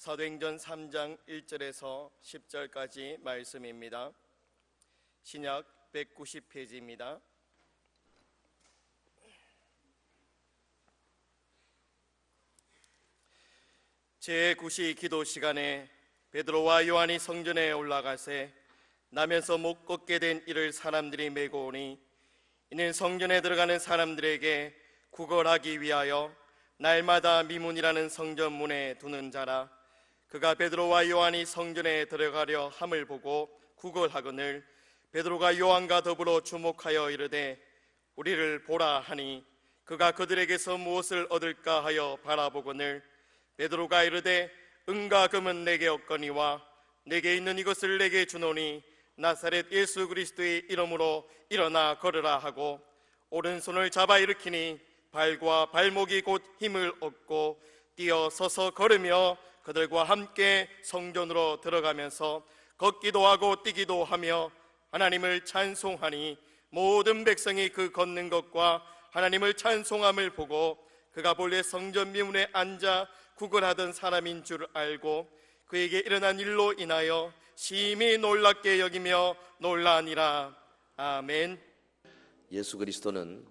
사도행전 3장 1절에서 10절까지 말씀입니다. 신약 190페이지입니다. 제9시 기도 시간에 베드로와 요한이 성전에 올라가세 나면서 못 걷게 된 이를 사람들이 메고 오니 이는 성전에 들어가는 사람들에게 구걸하기 위하여 날마다 미문이라는 성전 문에 두는 자라. 그가 베드로와 요한이 성전에 들어가려 함을 보고 구걸하거늘 베드로가 요한과 더불어 주목하여 이르되 우리를 보라 하니 그가 그들에게서 무엇을 얻을까 하여 바라보거늘 베드로가 이르되 은과 금은 내게 없거니와 내게 있는 이것을 내게 주노니 나사렛 예수 그리스도의 이름으로 일어나 걸으라 하고 오른손을 잡아 일으키니 발과 발목이 곧 힘을 얻고 뛰어 서서 걸으며 그들과 함께 성전으로 들어가면서 걷기도 하고 뛰기도 하며 하나님을 찬송하니 모든 백성이 그 걷는 것과 하나님을 찬송함을 보고 그가 본래 성전 미문에 앉아 구걸하던 사람인 줄 알고 그에게 일어난 일로 인하여 심히 놀랍게 여기며 놀라니라. 아멘. 예수 그리스도는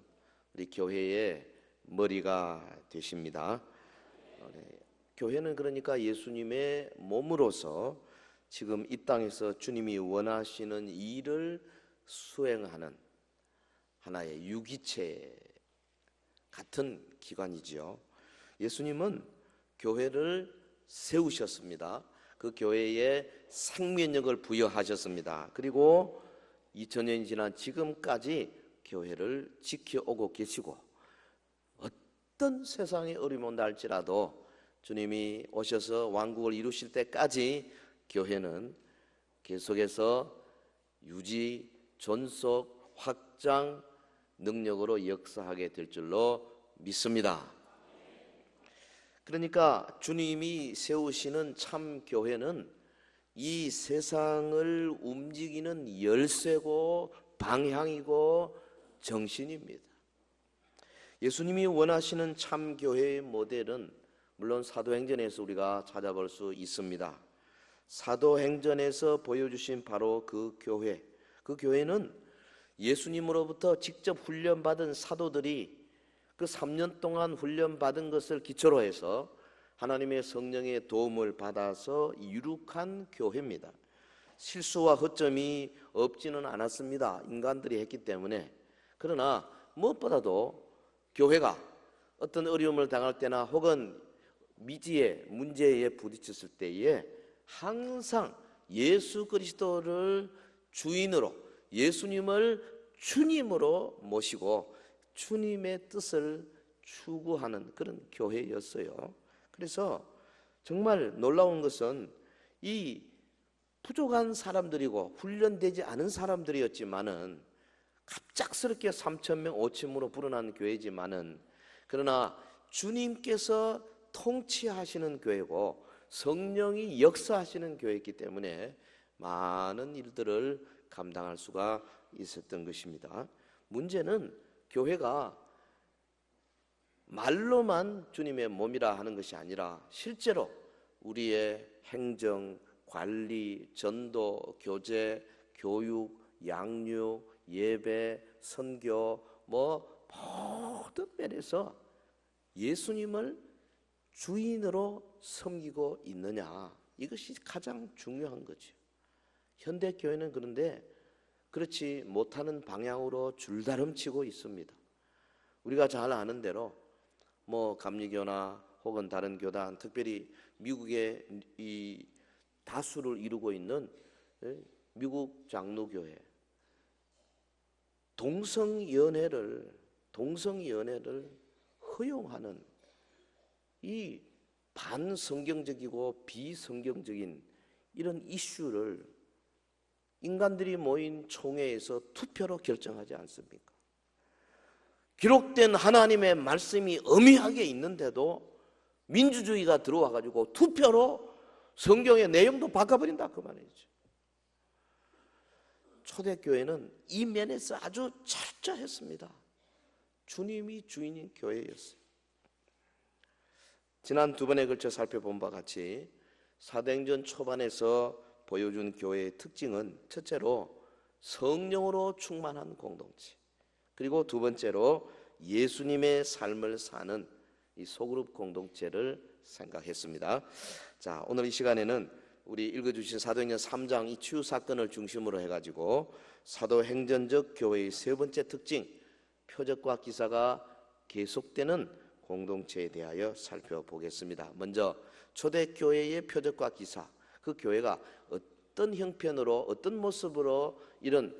우리 교회의 머리가 되십니다. 교회는 그러니까 예수님의 몸으로서 지금 이 땅에서 주님이 원하시는 일을 수행하는 하나의 유기체 같은 기관이지요. 예수님은 교회를 세우셨습니다. 그 교회에 생명력을 부여하셨습니다. 그리고 2000년이 지난 지금까지 교회를 지켜오고 계시고 어떤 세상의 어려움이 온다 할지라도 주님이 오셔서 왕국을 이루실 때까지 교회는 계속해서 유지, 존속, 확장 능력으로 역사하게 될 줄로 믿습니다. 그러니까 주님이 세우시는 참 교회는 이 세상을 움직이는 열쇠고 방향이고 정신입니다. 예수님이 원하시는 참 교회의 모델은 물론 사도행전에서 우리가 찾아볼 수 있습니다. 사도행전에서 보여주신 바로 그 교회는 예수님으로부터 직접 훈련받은 사도들이 그 3년 동안 훈련받은 것을 기초로 해서 하나님의 성령의 도움을 받아서 이룩한 교회입니다. 실수와 허점이 없지는 않았습니다. 인간들이 했기 때문에. 그러나 무엇보다도 교회가 어떤 어려움을 당할 때나 혹은 미지의 문제에 부딪혔을 때에 항상 예수 그리스도를 주인으로, 예수님을 주님으로 모시고 주님의 뜻을 추구하는 그런 교회였어요. 그래서 정말 놀라운 것은 이 부족한 사람들이고 훈련되지 않은 사람들이었지만은 갑작스럽게 3,000명 5,000명으로 불어난 교회지만은 그러나 주님께서 통치하시는 교회고 성령이 역사하시는 교회이기 때문에 많은 일들을 감당할 수가 있었던 것입니다. 문제는 교회가 말로만 주님의 몸이라 하는 것이 아니라 실제로 우리의 행정, 관리, 전도, 교제, 교육, 양육, 예배, 선교 모든 면에서 예수님을 주인으로 섬기고 있느냐, 이것이 가장 중요한 거죠. 현대 교회는 그런데 그렇지 못하는 방향으로 줄다름치고 있습니다. 우리가 잘 아는 대로 감리교나 혹은 다른 교단, 특별히 미국의 이 다수를 이루고 있는 미국 장로교회, 동성연애를 허용하는 이 반성경적이고 비성경적인 이런 이슈를 인간들이 모인 총회에서 투표로 결정하지 않습니까? 기록된 하나님의 말씀이 엄히하게 있는데도 민주주의가 들어와 가지고 투표로 성경의 내용도 바꿔버린다 그 말이죠. 초대교회는 이 면에서 아주 철저했습니다. 주님이 주인인 교회였어요. 지난 두 번에 걸쳐 살펴본 바와 같이 사도행전 초반에서 보여준 교회의 특징은 첫째로 성령으로 충만한 공동체, 그리고 두 번째로 예수님의 삶을 사는 이 소그룹 공동체를 생각했습니다. 자, 오늘 이 시간에는 우리 읽어주신 사도행전 3장 이 치유 사건을 중심으로 해가지고 사도행전적 교회의 세 번째 특징, 표적과 기사가 계속되는 공동체에 대하여 살펴보겠습니다. 먼저 초대교회의 표적과 기사, 그 교회가 어떤 형편으로 어떤 모습으로 이런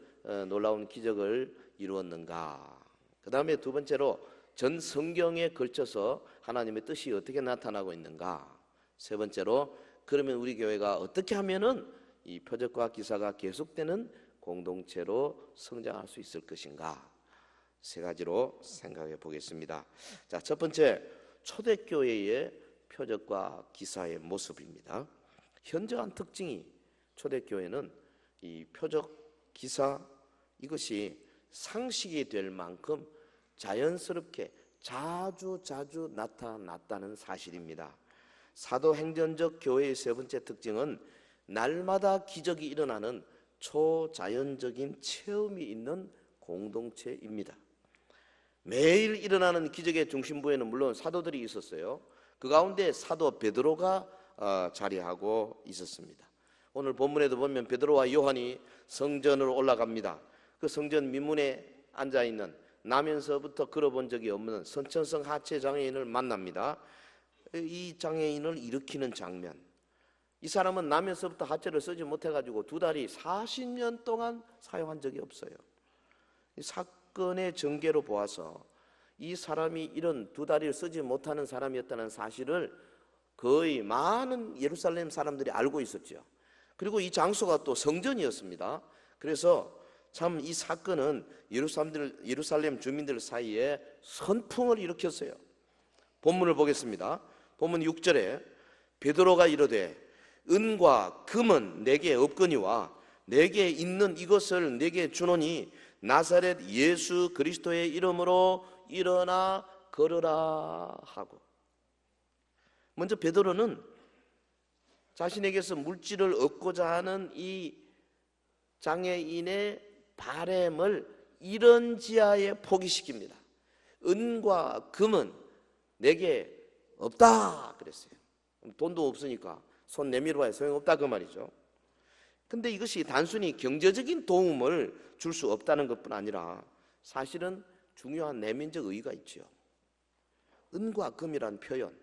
놀라운 기적을 이루었는가. 그 다음에 두 번째로 전 성경에 걸쳐서 하나님의 뜻이 어떻게 나타나고 있는가. 세 번째로 그러면 우리 교회가 어떻게 하면은 이 표적과 기사가 계속되는 공동체로 성장할 수 있을 것인가. 세 가지로 생각해 보겠습니다. 자, 첫 번째, 초대교회의 표적과 기사의 모습입니다. 현저한 특징이 초대교회는 이 표적, 기사 이것이 상식이 될 만큼 자연스럽게 자주 나타났다는 사실입니다. 사도행전적 교회의 세 번째 특징은 날마다 기적이 일어나는 초자연적인 체험이 있는 공동체입니다. 매일 일어나는 기적의 중심부에는 물론 사도들이 있었어요. 그 가운데 사도 베드로가 자리하고 있었습니다. 오늘 본문에도 보면 베드로와 요한이 성전으로 올라갑니다. 그 성전 민문에 앉아있는 나면서부터 걸어본 적이 없는 선천성 하체 장애인을 만납니다. 이 장애인을 일으키는 장면, 이 사람은 나면서부터 하체를 쓰지 못해가지고 두 다리 40년 동안 사용한 적이 없어요. 이 사건의 전개로 보아서 이 사람이 이런 두 다리를 쓰지 못하는 사람이었다는 사실을 거의 많은 예루살렘 사람들이 알고 있었죠. 그리고 이 장소가 또 성전이었습니다. 그래서 참 이 사건은 예루살렘 주민들 사이에 선풍을 일으켰어요. 본문을 보겠습니다. 본문 6절에 베드로가 이르되 은과 금은 내게 없거니와 내게 있는 이것을 내게 주노니 나사렛 예수 그리스도의 이름으로 일어나 걸으라 하고, 먼저 베드로는 자신에게서 물질을 얻고자 하는 이 장애인의 바램을 이런 지하에 포기시킵니다. 은과 금은 내게 없다 그랬어요. 돈도 없으니까 손 내밀어 봐야 소용없다 그 말이죠. 근데 이것이 단순히 경제적인 도움을 줄 수 없다는 것뿐 아니라 사실은 중요한 내면적 의의가 있죠. 은과 금이란 표현,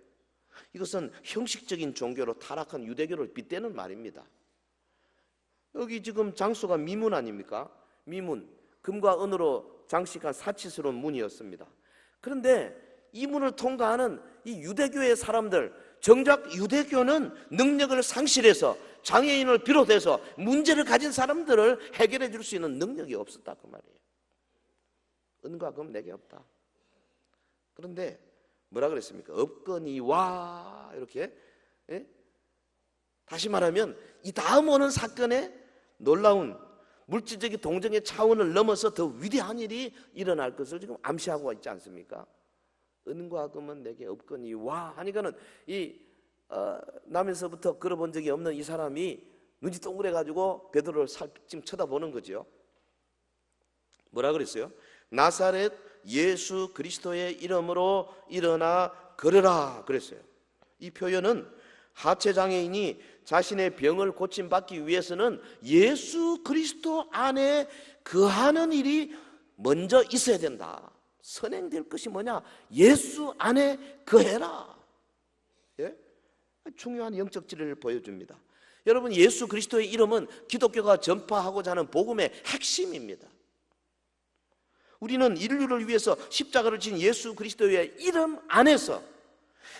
이것은 형식적인 종교로 타락한 유대교를 빗대는 말입니다. 여기 지금 장소가 미문 아닙니까? 미문, 금과 은으로 장식한 사치스러운 문이었습니다. 그런데 이 문을 통과하는 이 유대교의 사람들, 정작 유대교는 능력을 상실해서 장애인을 비롯해서 문제를 가진 사람들을 해결해 줄 수 있는 능력이 없었다 그 말이에요. 은과 금 내게 없다. 그런데 뭐라 그랬습니까? 없거니와 이렇게, 예? 다시 말하면 이 다음 오는 사건에 놀라운 물질적인 동정의 차원을 넘어서 더 위대한 일이 일어날 것을 지금 암시하고 있지 않습니까? 은과 금은 내게 없거니와 하니까는 남에서부터 걸어본 적이 없는 이 사람이 눈이 동그래가지고 베드로를 살짝 쳐다보는 거죠. 뭐라 그랬어요? 나사렛 예수 그리스도의 이름으로 일어나 걸으라 그랬어요. 이 표현은 하체 장애인이 자신의 병을 고침받기 위해서는 예수 그리스도 안에 거하는 일이 먼저 있어야 된다. 선행될 것이 뭐냐? 예수 안에 거해라. 예? 중요한 영적 진리를 보여줍니다. 여러분, 예수 그리스도의 이름은 기독교가 전파하고자 하는 복음의 핵심입니다. 우리는 인류를 위해서 십자가를 진 예수 그리스도의 이름 안에서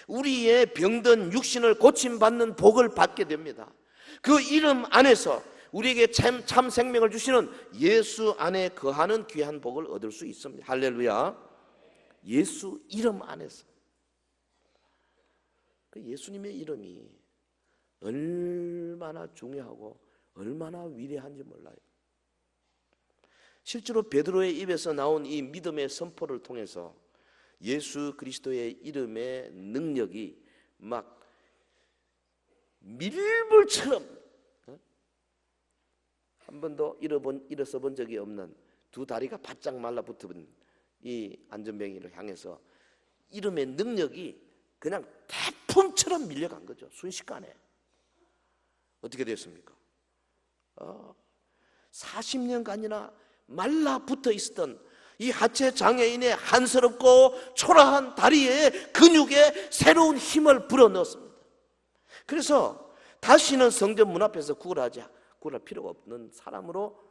우리의 병든 육신을 고침받는 복을 받게 됩니다. 그 이름 안에서 우리에게 참 생명을 주시는 예수 안에 거하는 귀한 복을 얻을 수 있습니다. 할렐루야. 예수 이름 안에서. 그 예수님의 이름이 얼마나 중요하고 얼마나 위대한지 몰라요. 실제로 베드로의 입에서 나온 이 믿음의 선포를 통해서 예수 그리스도의 이름의 능력이 막 밀물처럼 한 번도 일어서 본 적이 없는 두 다리가 바짝 말라붙은 이 안전뱅이를 향해서 이름의 능력이 그냥 태풍처럼 밀려간 거죠. 순식간에. 어떻게 됐습니까? 40년간이나 말라붙어 있었던 이 하체 장애인의 한스럽고 초라한 다리에 근육에 새로운 힘을 불어넣었습니다. 그래서 다시는 성전 문 앞에서 구걸할 필요가 없는 사람으로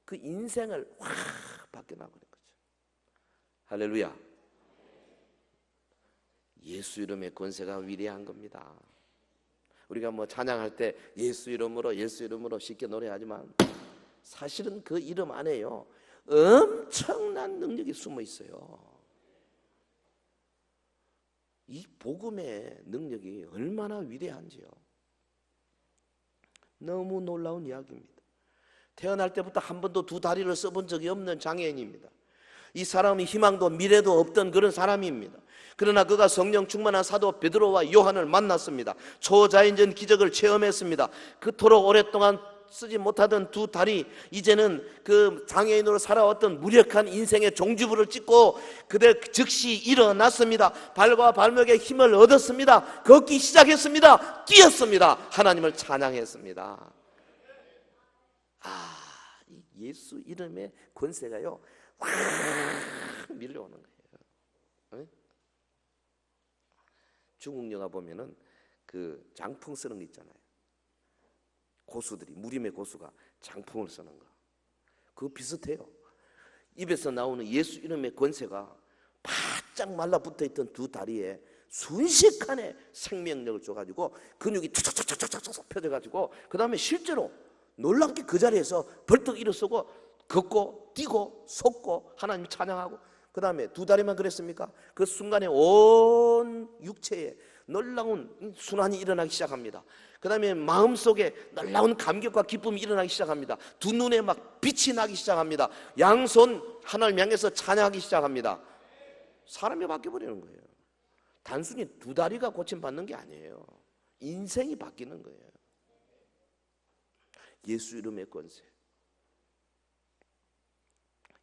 그 인생을 확 바뀌어나버린 거죠. 할렐루야. 예수 이름의 권세가 위대한 겁니다. 우리가 뭐 찬양할 때 예수 이름으로 쉽게 노래하지만 사실은 그 이름 안에요 엄청난 능력이 숨어 있어요. 이 복음의 능력이 얼마나 위대한지요. 너무 놀라운 이야기입니다. 태어날 때부터 한 번도 두 다리를 써본 적이 없는 장애인입니다. 이 사람이 희망도 미래도 없던 그런 사람입니다. 그러나 그가 성령 충만한 사도 베드로와 요한을 만났습니다. 초자연적 기적을 체험했습니다. 그토록 오랫동안 쓰지 못하던 두 다리, 이제는 그 장애인으로 살아왔던 무력한 인생의 종지부를 찍고 그들 즉시 일어났습니다. 발과 발목에 힘을 얻었습니다. 걷기 시작했습니다. 뛰었습니다. 하나님을 찬양했습니다. 예수 이름의 권세가요 확 밀려오는 거예요. 중국 영화 보면은 그 장풍 쓰는 거 있잖아요. 고수들이, 무림의 고수가 장풍을 쓰는 거, 그거 비슷해요. 입에서 나오는 예수 이름의 권세가 바짝 말라붙어 있던 두 다리에 순식간에 생명력을 줘가지고 근육이 툭툭툭툭툭 펴져가지고 그 다음에 실제로 놀랍게 그 자리에서 벌떡 일어서고 걷고 뛰고 섰고 하나님 찬양하고, 그 다음에 두 다리만 그랬습니까? 그 순간에 온 육체에 놀라운 순환이 일어나기 시작합니다. 그 다음에 마음속에 놀라운 감격과 기쁨이 일어나기 시작합니다. 두 눈에 막 빛이 나기 시작합니다. 양손 하나님 향해서 찬양하기 시작합니다. 사람이 바뀌어버리는 거예요. 단순히 두 다리가 고침받는 게 아니에요. 인생이 바뀌는 거예요. 예수 이름의 권세.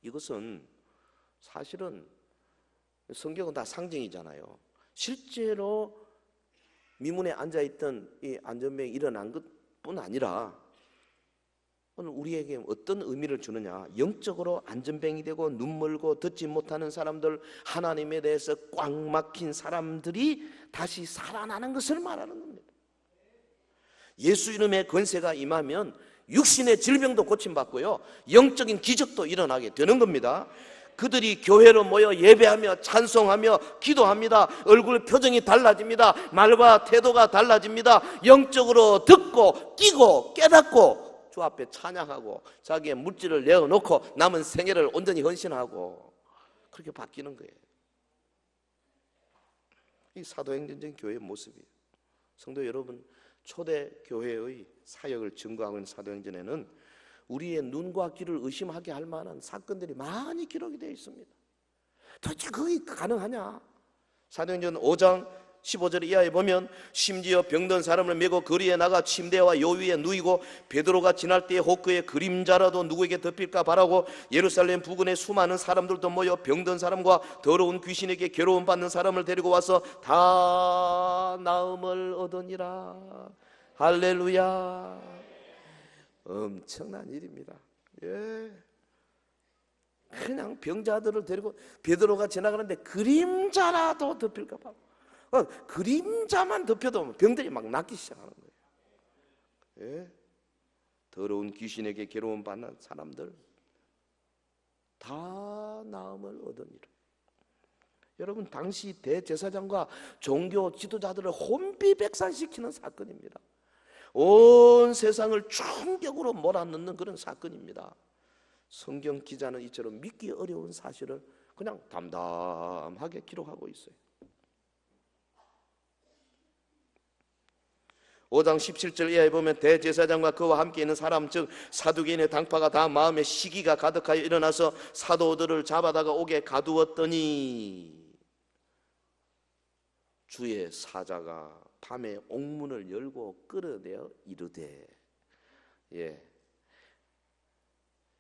이것은 사실은 성경은 다 상징이잖아요. 실제로 미문에 앉아있던 이 안전병이 일어난 것뿐 아니라 오늘 우리에게 어떤 의미를 주느냐, 영적으로 안전병이 되고 눈 멀고 듣지 못하는 사람들, 하나님에 대해서 꽉 막힌 사람들이 다시 살아나는 것을 말하는 겁니다. 예수 이름의 권세가 임하면 육신의 질병도 고침받고요, 영적인 기적도 일어나게 되는 겁니다. 그들이 교회로 모여 예배하며 찬송하며 기도합니다. 얼굴 표정이 달라집니다. 말과 태도가 달라집니다. 영적으로 듣고 끼고 깨닫고 주 앞에 찬양하고 자기의 물질을 내어놓고 남은 생애를 온전히 헌신하고 그렇게 바뀌는 거예요. 이 사도행전적 교회의 모습이에요. 성도 여러분, 초대 교회의 사역을 증거하고 있는 사도행전에는 우리의 눈과 귀를 의심하게 할 만한 사건들이 많이 기록이 되어 있습니다. 도대체 그게 가능하냐? 사도행전 5장 15절 이하에 보면 심지어 병든 사람을 메고 거리에 나가 침대와 요 위에 누이고 베드로가 지날 때에 혹 그의 그림자라도 누구에게 덮일까 바라고 예루살렘 부근에 수많은 사람들도 모여 병든 사람과 더러운 귀신에게 괴로움 받는 사람을 데리고 와서 다 나음을 얻으니라. 할렐루야. 엄청난 일입니다. 예. 그냥 병자들을 데리고 베드로가 지나가는데 그림자라도 덮일까 봐. 그림자만 덮여도 병들이 막 낫기 시작하는 거예요. 예. 더러운 귀신에게 괴로움 받는 사람들 다 나음을 얻으니라. 여러분, 당시 대제사장과 종교 지도자들을 혼비백산시키는 사건입니다. 온 세상을 충격으로 몰아넣는 그런 사건입니다. 성경 기자는 이처럼 믿기 어려운 사실을 그냥 담담하게 기록하고 있어요. 5장 17절 이하에 보면 대제사장과 그와 함께 있는 사람 즉 사두개인의 당파가 다 마음에 시기가 가득하여 일어나서 사도들을 잡아다가 옥에 가두었더니 주의 사자가 밤에 옥문을 열고 끌어내어 이르되.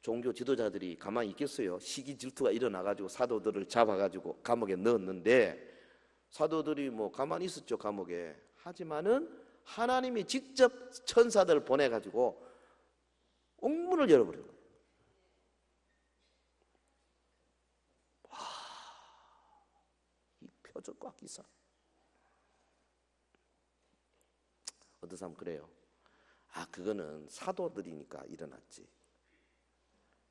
종교 지도자들이 가만히 있겠어요? 시기 질투가 일어나가지고 사도들을 잡아가지고 감옥에 넣었는데, 사도들이 뭐 가만히 있었죠, 감옥에. 하지만은 하나님이 직접 천사들을 보내가지고 옥문을 열어버린 거예요. 와, 이 표적과 기사. 어떤 사람 그래요. 그거는 사도들이니까 일어났지.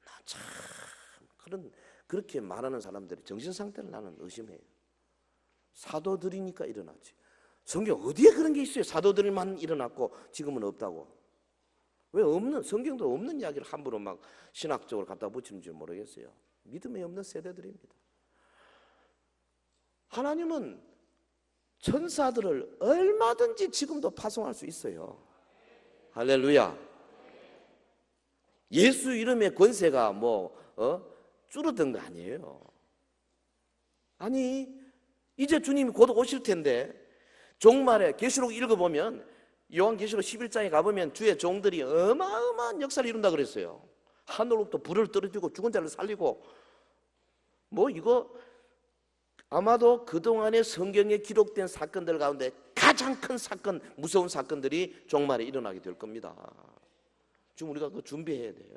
나 참 그렇게 말하는 사람들의 정신 상태를 나는 의심해요. 사도들이니까 일어났지. 성경 어디에 그런 게 있어요? 사도들만 일어났고 지금은 없다고. 왜 성경도 없는 이야기를 함부로 막 신학적으로 갖다 붙이는지 모르겠어요. 믿음이 없는 세대들입니다. 하나님은 천사들을 얼마든지 지금도 파송할 수 있어요. 할렐루야. 예수 이름의 권세가 줄어든 거 아니에요. 아니, 이제 주님이 곧 오실 텐데, 종말에 계시록 읽어보면, 요한계시록 11장에 가보면 주의 종들이 어마어마한 역사를 이룬다 그랬어요. 하늘로부터 불을 떨어뜨리고 죽은 자를 살리고, 이거 아마도 그동안의 성경에 기록된 사건들 가운데 가장 큰 사건, 무서운 사건들이 종말에 일어나게 될 겁니다. 지금 우리가 그거 준비해야 돼요.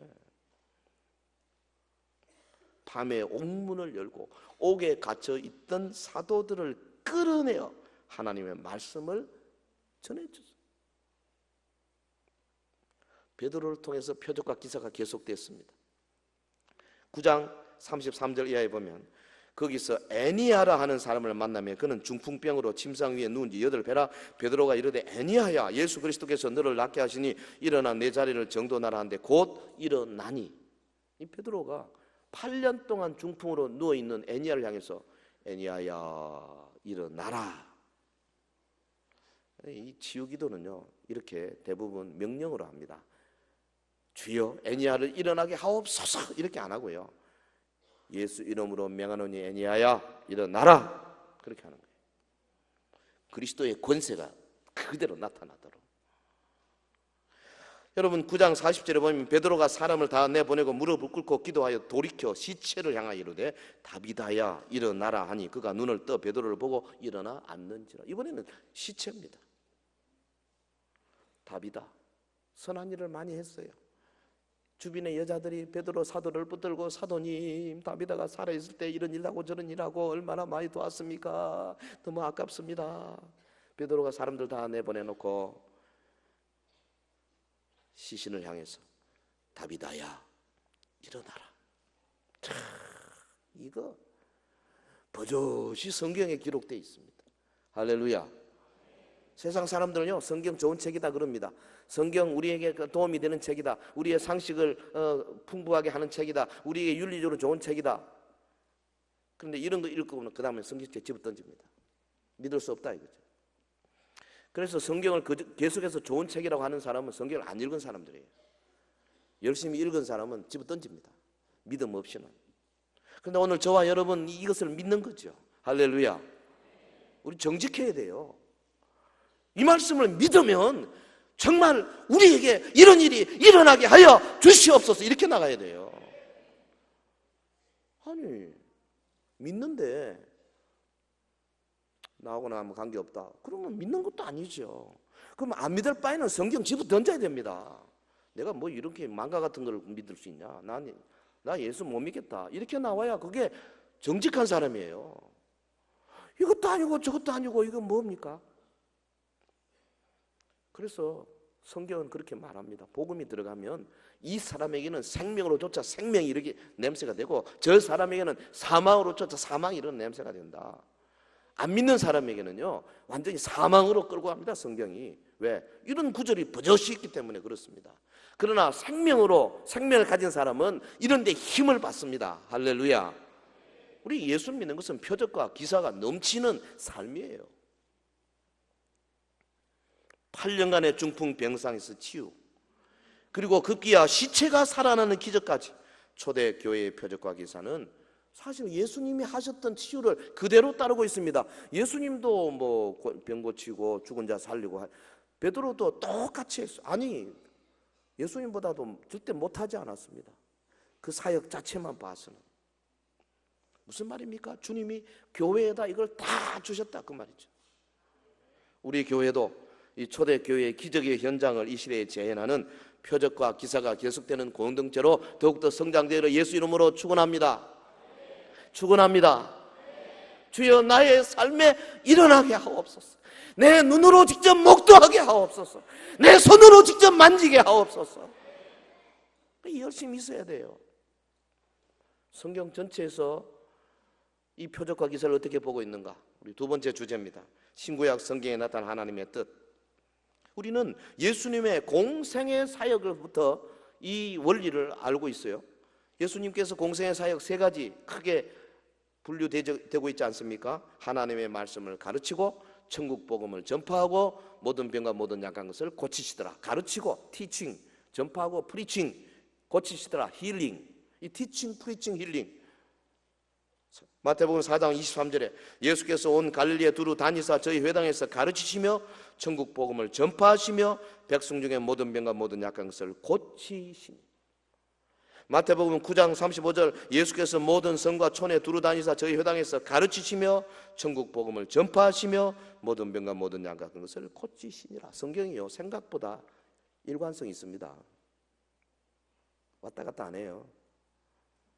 밤에 옥문을 열고 옥에 갇혀 있던 사도들을 끌어내어 하나님의 말씀을 전해줬어요. 베드로를 통해서 표적과 기사가 계속됐습니다. 9장 33절 이하에 보면 거기서 애니아라 하는 사람을 만나며 그는 중풍병으로 침상 위에 누운 지 8배라. 베드로가 이르되 애니아야, 예수 그리스도께서 너를 낫게 하시니 일어나 내 자리를 정돈하라 하는데 곧 일어나니. 이 베드로가 8년 동안 중풍으로 누워있는 애니아를 향해서 애니아야 일어나라. 이 치유기도는요 이렇게 대부분 명령으로 합니다. 주여 애니아를 일어나게 하옵소서 이렇게 안 하고요, 예수 이름으로 명하노니 애니아야 일어나라 그렇게 하는 거예요. 그리스도의 권세가 그대로 나타나도록. 여러분 9장 40절에 보면 베드로가 사람을 다 내보내고 무릎을 꿇고 기도하여 돌이켜 시체를 향하여 이르되 다비다야 일어나라 하니 그가 눈을 떠 베드로를 보고 일어나 앉는지라. 이번에는 시체입니다. 다비다 선한 일을 많이 했어요. 주변의 여자들이 베드로 사도를 붙들고 사도님 다비다가 살아있을 때 이런 일하고 저런 일하고 얼마나 많이 도왔습니까? 너무 아깝습니다. 베드로가 사람들 다 내보내놓고 시신을 향해서 다비다야 일어나라. 참, 이거 버젓이 성경에 기록되어 있습니다. 할렐루야. 세상 사람들은요 성경 좋은 책이다 그럽니다. 성경 우리에게 도움이 되는 책이다, 우리의 상식을 풍부하게 하는 책이다, 우리에게 윤리적으로 좋은 책이다. 그런데 이런 거 읽고 보면 그 다음에 성경책 집어던집니다. 믿을 수 없다 이거죠. 그래서 성경을 계속해서 좋은 책이라고 하는 사람은 성경을 안 읽은 사람들이에요. 열심히 읽은 사람은 집어던집니다, 믿음 없이는. 그런데 오늘 저와 여러분 이것을 믿는 거죠. 할렐루야. 우리 정직해야 돼요. 이 말씀을 믿으면 정말 우리에게 이런 일이 일어나게 하여 주시옵소서 이렇게 나가야 돼요. 아니 믿는데 나하고는 아무 관계없다 그러면 믿는 것도 아니죠. 그럼 안 믿을 바에는 성경 집어 던져야 됩니다. 내가 뭐 이렇게 망가 같은 걸 믿을 수 있냐, 나 예수 못 믿겠다 이렇게 나와야 그게 정직한 사람이에요. 이것도 아니고 저것도 아니고 이건 뭡니까? 그래서 성경은 그렇게 말합니다. 복음이 들어가면 이 사람에게는 생명으로 쫓아 생명이 이렇게 냄새가 되고 저 사람에게는 사망으로 쫓아 사망이 이런 냄새가 된다. 안 믿는 사람에게는요 완전히 사망으로 끌고 갑니다 성경이. 왜? 이런 구절이 버젓이 있기 때문에 그렇습니다. 그러나 생명을 가진 사람은 이런 데 힘을 받습니다. 할렐루야. 우리 예수 믿는 것은 표적과 기사가 넘치는 삶이에요. 8년간의 중풍병상에서 치유, 그리고 급기야 시체가 살아나는 기적까지 초대교회의 표적과 기사는 사실 예수님이 하셨던 치유를 그대로 따르고 있습니다. 예수님도 뭐 병 고치고 죽은 자 살리고 베드로도 똑같이 했어. 아니 예수님보다도 절대 못하지 않았습니다. 그 사역 자체만 봐서는. 무슨 말입니까? 주님이 교회에다 이걸 다 주셨다 그 말이죠. 우리 교회도 이 초대교회의 기적의 현장을 이 시대에 재현하는 표적과 기사가 계속되는 공동체로 더욱더 성장되기를 예수 이름으로 축원합니다. 축원합니다. 주여 나의 삶에 일어나게 하옵소서. 내 눈으로 직접 목도하게 하옵소서. 내 손으로 직접 만지게 하옵소서. 열심히 있어야 돼요. 성경 전체에서 이 표적과 기사를 어떻게 보고 있는가? 우리 두 번째 주제입니다. 신구약 성경에 나타난 하나님의 뜻. 우리는 예수님의 공생의 사역으로부터 이 원리를 알고 있어요. 예수님께서 공생의 사역 세 가지 크게 분류되고 있지 않습니까? 하나님의 말씀을 가르치고 천국 복음을 전파하고 모든 병과 모든 약한 것을 고치시더라. 가르치고 티칭, 전파하고 프리칭, 고치시더라. 힐링. 이 티칭, 프리칭, 힐링. 마태복음 4장 23절에 예수께서 온 갈릴리에 두루 다니사 저희 회당에서 가르치시며 천국 복음을 전파하시며 백성 중에 모든 병과 모든 약한 것을 고치시니. 마태복음 9장 35절 예수께서 모든 성과 촌에 두루 다니사 저희 회당에서 가르치시며 천국 복음을 전파하시며 모든 병과 모든 약한 것을 고치시니라. 성경이요 생각보다 일관성이 있습니다. 왔다 갔다 안 해요.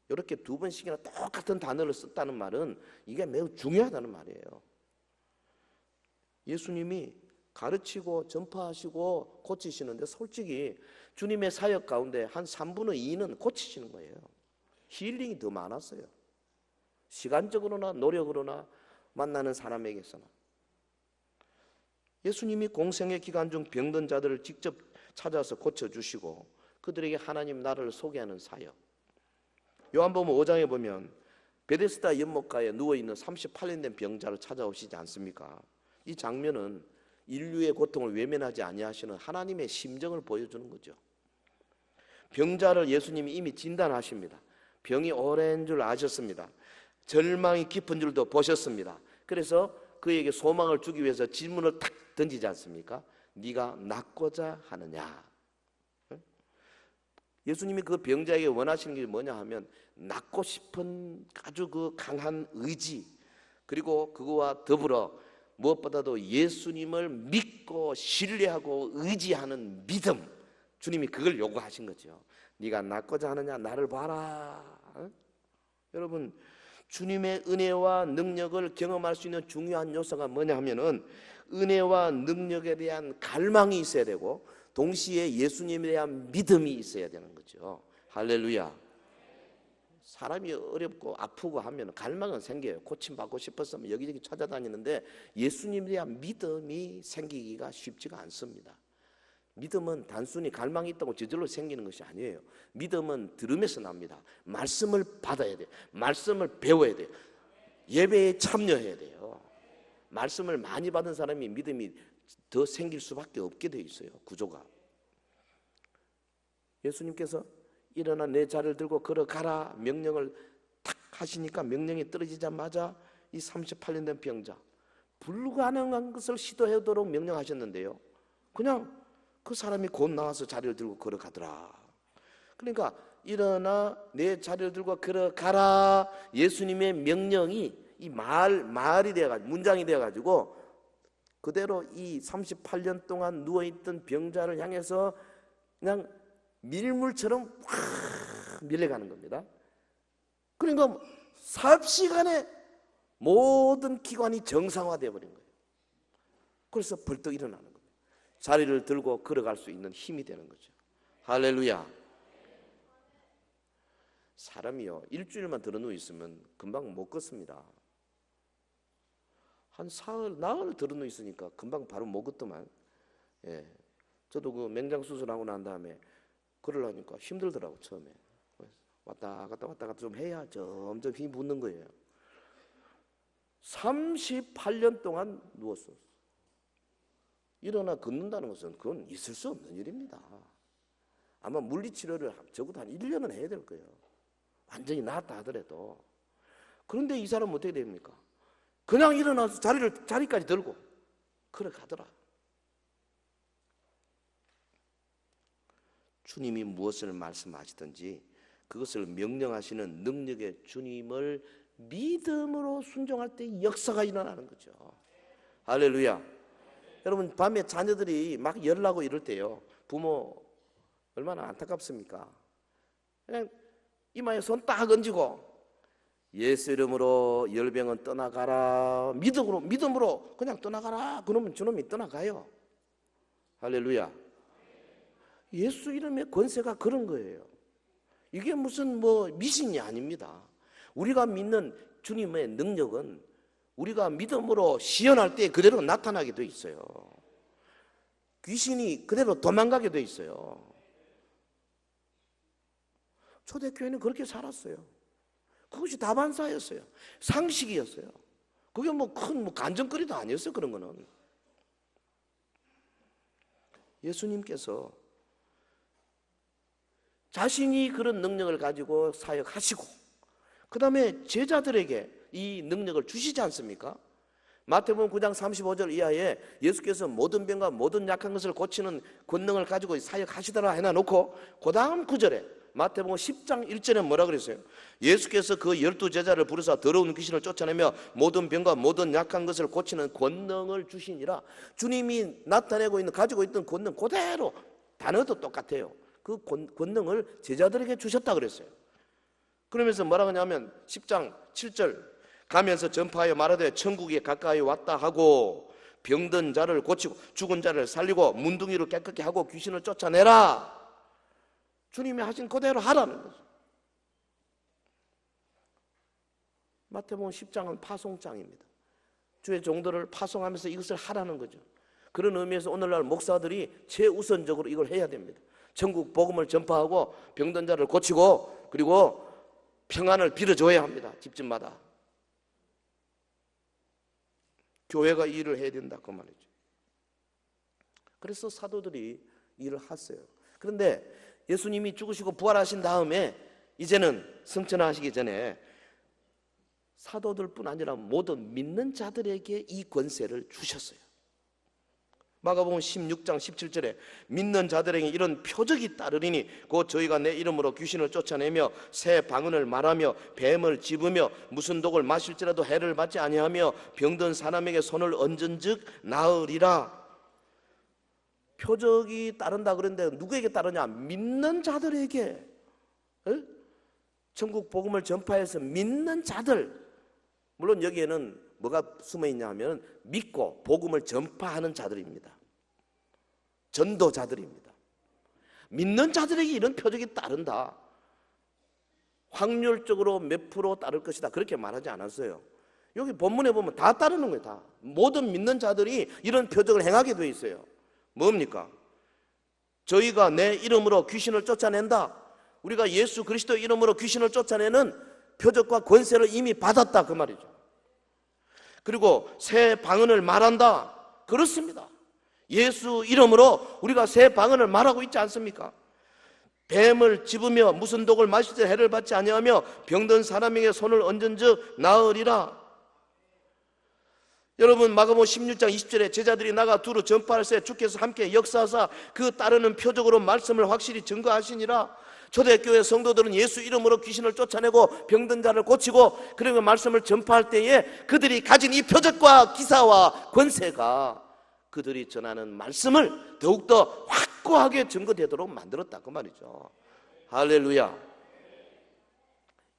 이렇게 두 번씩이나 똑같은 단어를 썼다는 말은 이게 매우 중요하다는 말이에요. 예수님이 가르치고 전파하시고 고치시는데 솔직히 주님의 사역 가운데 한 3분의 2는 고치시는 거예요. 힐링이 더 많았어요. 시간적으로나 노력으로나 만나는 사람에게서나. 예수님이 공생의 기간 중 병든 자들을 직접 찾아서 고쳐주시고 그들에게 하나님 나라를 소개하는 사역. 요한복음 5장에 보면 베데스다 연못가에 누워있는 38년 된 병자를 찾아오시지 않습니까? 이 장면은 인류의 고통을 외면하지 아니하시는 하나님의 심정을 보여주는 거죠. 병자를 예수님이 이미 진단하십니다. 병이 오랜 줄 아셨습니다. 절망이 깊은 줄도 보셨습니다. 그래서 그에게 소망을 주기 위해서 질문을 탁 던지지 않습니까? 네가 낫고자 하느냐? 예수님이 그 병자에게 원하시는 게 뭐냐 하면 낫고 싶은 아주 그 강한 의지, 그리고 그거와 더불어 무엇보다도 예수님을 믿고 신뢰하고 의지하는 믿음. 주님이 그걸 요구하신 거죠. 네가 낫고자 하느냐? 나를 봐라. 여러분, 주님의 은혜와 능력을 경험할 수 있는 중요한 요소가 뭐냐 하면은 은혜와 능력에 대한 갈망이 있어야 되고 동시에 예수님에 대한 믿음이 있어야 되는 거죠. 할렐루야. 사람이 어렵고 아프고 하면 갈망은 생겨요. 고침받고 싶었으면 여기저기 찾아다니는데 예수님에 대한 믿음이 생기기가 쉽지가 않습니다. 믿음은 단순히 갈망이 있다고 저절로 생기는 것이 아니에요. 믿음은 들음에서 납니다. 말씀을 받아야 돼요. 말씀을 배워야 돼요. 예배에 참여해야 돼요. 말씀을 많이 받은 사람이 믿음이 더 생길 수밖에 없게 돼 있어요. 구조가. 예수님께서 일어나 내 자리를 들고 걸어가라 명령을 탁 하시니까 명령이 떨어지자마자 이 38년 된 병자, 불가능한 것을 시도하도록 명령하셨는데요, 그냥 그 사람이 곧 나와서 자리를 들고 걸어가더라. 그러니까 일어나 내 자리를 들고 걸어가라 예수님의 명령이 이 말이 되어가지고 문장이 되어가지고 그대로 이 38년 동안 누워있던 병자를 향해서 그냥 밀물처럼 확 밀려가는 겁니다. 그러니까 삽시간에 모든 기관이 정상화되어 버린 거예요. 그래서 벌떡 일어나는 거예요. 자리를 들고 걸어갈 수 있는 힘이 되는 거죠. 할렐루야. 사람이요 일주일만 들어 누워 있으면 금방 못 걷습니다. 한 사흘, 나흘 들어 누워 있으니까 금방 바로 못 걷더만. 예, 저도 그 맹장 수술하고 난 다음에 걸으려니까 힘들더라고. 처음에 왔다 갔다 좀 해야 점점 힘이 붙는 거예요. 38년 동안 누웠어. 일어나 걷는다는 것은 그건 있을 수 없는 일입니다. 아마 물리치료를 적어도 한 1년은 해야 될 거예요. 완전히 나았다 하더라도. 그런데 이 사람은 어떻게 됩니까? 그냥 일어나서 자리까지 들고 걸어가더라. 주님이 무엇을 말씀하시든지 그것을 명령하시는 능력의 주님을 믿음으로 순종할 때 역사가 일어나는 거죠. 할렐루야. 여러분, 밤에 자녀들이 막 열나고 이럴 때요, 부모 얼마나 안타깝습니까? 그냥 이마에 손 딱 얹고 예수 이름으로 열병은 떠나가라, 믿음으로 그냥 떠나가라. 그러면 저놈이 떠나가요. 할렐루야. 예수 이름의 권세가 그런 거예요. 이게 무슨 미신이 아닙니다. 우리가 믿는 주님의 능력은 우리가 믿음으로 시연할 때 그대로 나타나게 돼 있어요. 귀신이 그대로 도망가게 돼 있어요. 초대교회는 그렇게 살았어요. 그것이 다반사였어요. 상식이었어요. 그게 큰 간증거리도 아니었어요. 그런 거는. 예수님께서 자신이 그런 능력을 가지고 사역하시고 그 다음에 제자들에게 이 능력을 주시지 않습니까? 마태복음 9장 35절 이하에 예수께서 모든 병과 모든 약한 것을 고치는 권능을 가지고 사역하시더라 해놔놓고 그 다음 9절에 마태복음 10장 1절에 뭐라 그랬어요? 예수께서 그 12제자를 부르사 더러운 귀신을 쫓아내며 모든 병과 모든 약한 것을 고치는 권능을 주시니라. 주님이 나타내고 있는 가지고 있던 권능 그대로, 단어도 똑같아요. 그 권능을 제자들에게 주셨다 그랬어요. 그러면서 뭐라 하냐면 10장 7절 가면서 전파하여 말하되 천국이 가까이 왔다 하고 병든 자를 고치고 죽은 자를 살리고 문둥이를 깨끗게 하고 귀신을 쫓아내라. 주님이 하신 그대로 하라는 거죠. 마태복음 10장은 파송장입니다. 주의 종들을 파송하면서 이것을 하라는 거죠. 그런 의미에서 오늘날 목사들이 최우선적으로 이걸 해야 됩니다. 전국 복음을 전파하고 병든 자를 고치고 그리고 평안을 빌어줘야 합니다. 집집마다. 교회가 이 일을 해야 된다 그 말이죠. 그래서 사도들이 일을 했어요. 그런데 예수님이 죽으시고 부활하신 다음에 이제는 성천하시기 전에 사도들뿐 아니라 모든 믿는 자들에게 이 권세를 주셨어요. 마가복음 16장 17절에 믿는 자들에게 이런 표적이 따르리니 곧 저희가 내 이름으로 귀신을 쫓아내며 새 방언을 말하며 뱀을 집으며 무슨 독을 마실지라도 해를 받지 아니하며 병든 사람에게 손을 얹은즉 나으리라. 표적이 따른다 그랬는데 누구에게 따르냐? 믿는 자들에게. 천국 복음을 전파해서 믿는 자들. 물론 여기에는 뭐가 숨어 있냐 하면 믿고 복음을 전파하는 자들입니다. 전도자들입니다. 믿는 자들에게 이런 표적이 따른다. 확률적으로 몇 프로 따를 것이다 그렇게 말하지 않았어요. 여기 본문에 보면 다 따르는 거예요. 다. 모든 믿는 자들이 이런 표적을 행하게 되어 있어요. 뭡니까? 저희가 내 이름으로 귀신을 쫓아낸다. 우리가 예수 그리스도 이름으로 귀신을 쫓아내는 표적과 권세를 이미 받았다 그 말이죠. 그리고 새 방언을 말한다. 그렇습니다. 예수 이름으로 우리가 새 방언을 말하고 있지 않습니까? 뱀을 집으며 무슨 독을 마실 때 해를 받지 아니하며 병든 사람에게 손을 얹은즉 나으리라. 여러분 마가복음 16장 20절에 제자들이 나가 두루 전파할세 주께서 함께 역사하사 그 따르는 표적으로 말씀을 확실히 증거하시니라. 초대교회 성도들은 예수 이름으로 귀신을 쫓아내고 병든 자를 고치고 그리고 말씀을 전파할 때에 그들이 가진 이 표적과 기사와 권세가 그들이 전하는 말씀을 더욱더 확고하게 증거되도록 만들었다 그 말이죠. 할렐루야.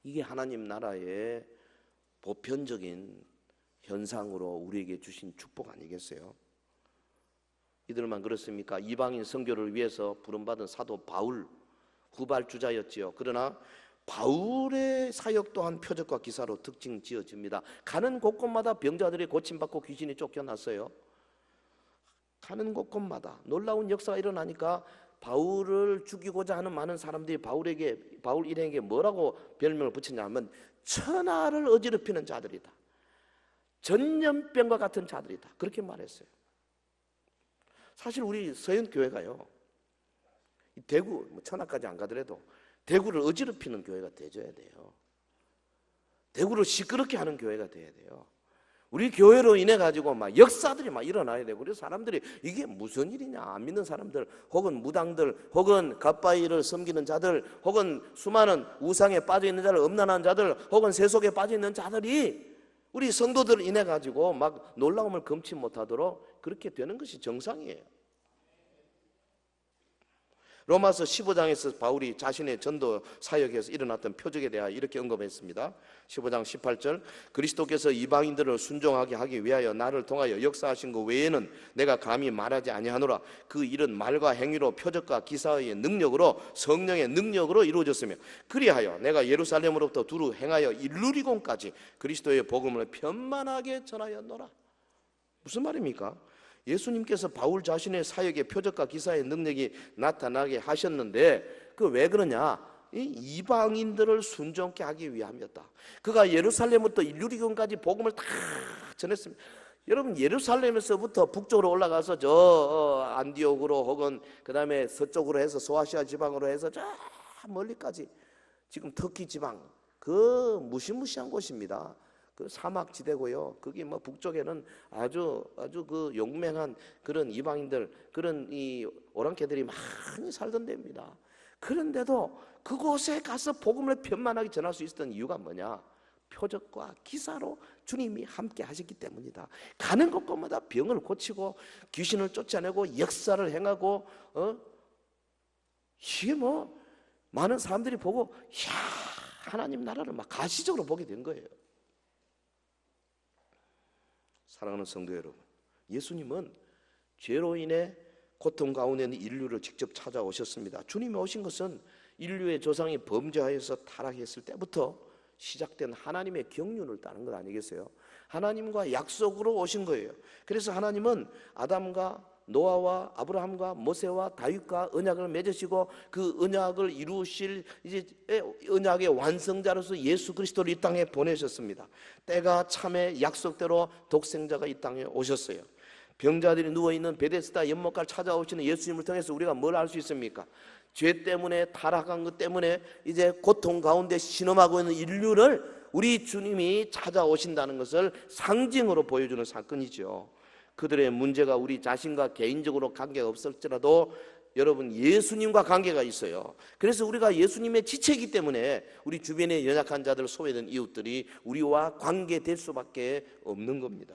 이게 하나님 나라의 보편적인 현상으로 우리에게 주신 축복 아니겠어요? 이들만 그렇습니까? 이방인 선교를 위해서 부름받은 사도 바울 후발주자였지요. 그러나 바울의 사역 또한 표적과 기사로 특징 지어집니다. 가는 곳곳마다 병자들이 고침받고 귀신이 쫓겨났어요. 가는 곳곳마다 놀라운 역사가 일어나니까 바울을 죽이고자 하는 많은 사람들이 바울 일행에게 뭐라고 별명을 붙였냐 하면 천하를 어지럽히는 자들이다. 전염병과 같은 자들이다. 그렇게 말했어요. 사실 우리 서현교회가요, 대구, 천하까지 안 가더라도 대구를 어지럽히는 교회가 되줘야 돼요. 대구를 시끄럽게 하는 교회가 돼야 돼요. 우리 교회로 인해 가지고 막 역사들이 막 일어나야 되고, 그래서 사람들이 이게 무슨 일이냐, 안 믿는 사람들 혹은 무당들 혹은 갓바위를 섬기는 자들 혹은 수많은 우상에 빠져 있는 자를 음란한 자들 혹은 세속에 빠져 있는 자들이 우리 성도들을 인해 가지고 막 놀라움을 금치 못하도록 그렇게 되는 것이 정상이에요. 로마서 15장에서 바울이 자신의 전도 사역에서 일어났던 표적에 대하여 이렇게 언급했습니다. 15장 18절, 그리스도께서 이방인들을 순종하게 하기 위하여 나를 통하여 역사하신 것 외에는 내가 감히 말하지 아니하노라. 그 일은 말과 행위로 표적과 기사의 능력으로 성령의 능력으로 이루어졌으며 그리하여 내가 예루살렘으로부터 두루 행하여 일루리곤까지 그리스도의 복음을 편만하게 전하였노라. 무슨 말입니까? 예수님께서 바울 자신의 사역의 표적과 기사의 능력이 나타나게 하셨는데 그 왜 그러냐? 이방인들을 순종케 하기 위함이었다. 그가 예루살렘부터 일루리곤까지 복음을 다 전했습니다. 여러분, 예루살렘에서부터 북쪽으로 올라가서 저 안디옥으로 혹은 그 다음에 서쪽으로 해서 소아시아 지방으로 해서 저 멀리까지 지금 터키 지방, 그 무시무시한 곳입니다. 그 사막 지대고요. 거기 뭐 북쪽에는 아주 그 용맹한 그런 이방인들, 그런 이 오랑캐들이 많이 살던 데입니다. 그런데도 그곳에 가서 복음을 편만하게 전할 수 있었던 이유가 뭐냐? 표적과 기사로 주님이 함께 하셨기 때문이다. 가는 곳곳마다 병을 고치고 귀신을 쫓아내고 역사를 행하고 이게 뭐 많은 사람들이 보고 이야, 하나님 나라를 막 가시적으로 보게 된 거예요. 사랑하는 성도 여러분, 예수님은 죄로 인해 고통 가운데 있는 인류를 직접 찾아오셨습니다. 주님이 오신 것은 인류의 조상이 범죄하여서 타락했을 때부터 시작된 하나님의 경륜을 따른 것 아니겠어요? 하나님과 약속으로 오신 거예요. 그래서 하나님은 아담과 노아와 아브라함과 모세와 다윗과 언약을 맺으시고 그 언약을 이루실 이제 언약의 완성자로서 예수 그리스도를 이 땅에 보내셨습니다. 때가 참에 약속대로 독생자가 이 땅에 오셨어요. 병자들이 누워있는 베데스다 연못가를 찾아오시는 예수님을 통해서 우리가 뭘 알 수 있습니까? 죄 때문에 타락한 것 때문에 이제 고통 가운데 신음하고 있는 인류를 우리 주님이 찾아오신다는 것을 상징으로 보여주는 사건이죠. 그들의 문제가 우리 자신과 개인적으로 관계가 없을지라도 여러분, 예수님과 관계가 있어요. 그래서 우리가 예수님의 지체이기 때문에 우리 주변의 연약한 자들, 소외된 이웃들이 우리와 관계될 수밖에 없는 겁니다.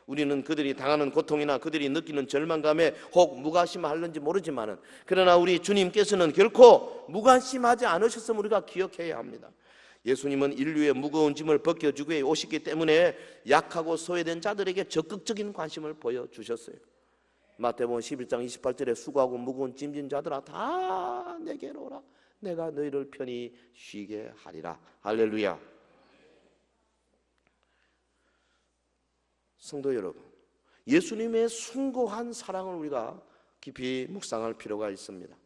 우리는 그들이 당하는 고통이나 그들이 느끼는 절망감에 혹 무관심할는지 모르지만은, 그러나 우리 주님께서는 결코 무관심하지 않으셨음을 우리가 기억해야 합니다. 예수님은 인류의 무거운 짐을 벗겨주기 위해 오셨기 때문에 약하고 소외된 자들에게 적극적인 관심을 보여주셨어요. 마태복음 11장 28절에 수고하고 무거운 짐진 자들아 다 내게로 오라. 내가 너희를 편히 쉬게 하리라. 할렐루야. 성도 여러분, 예수님의 숭고한 사랑을 우리가 깊이 묵상할 필요가 있습니다.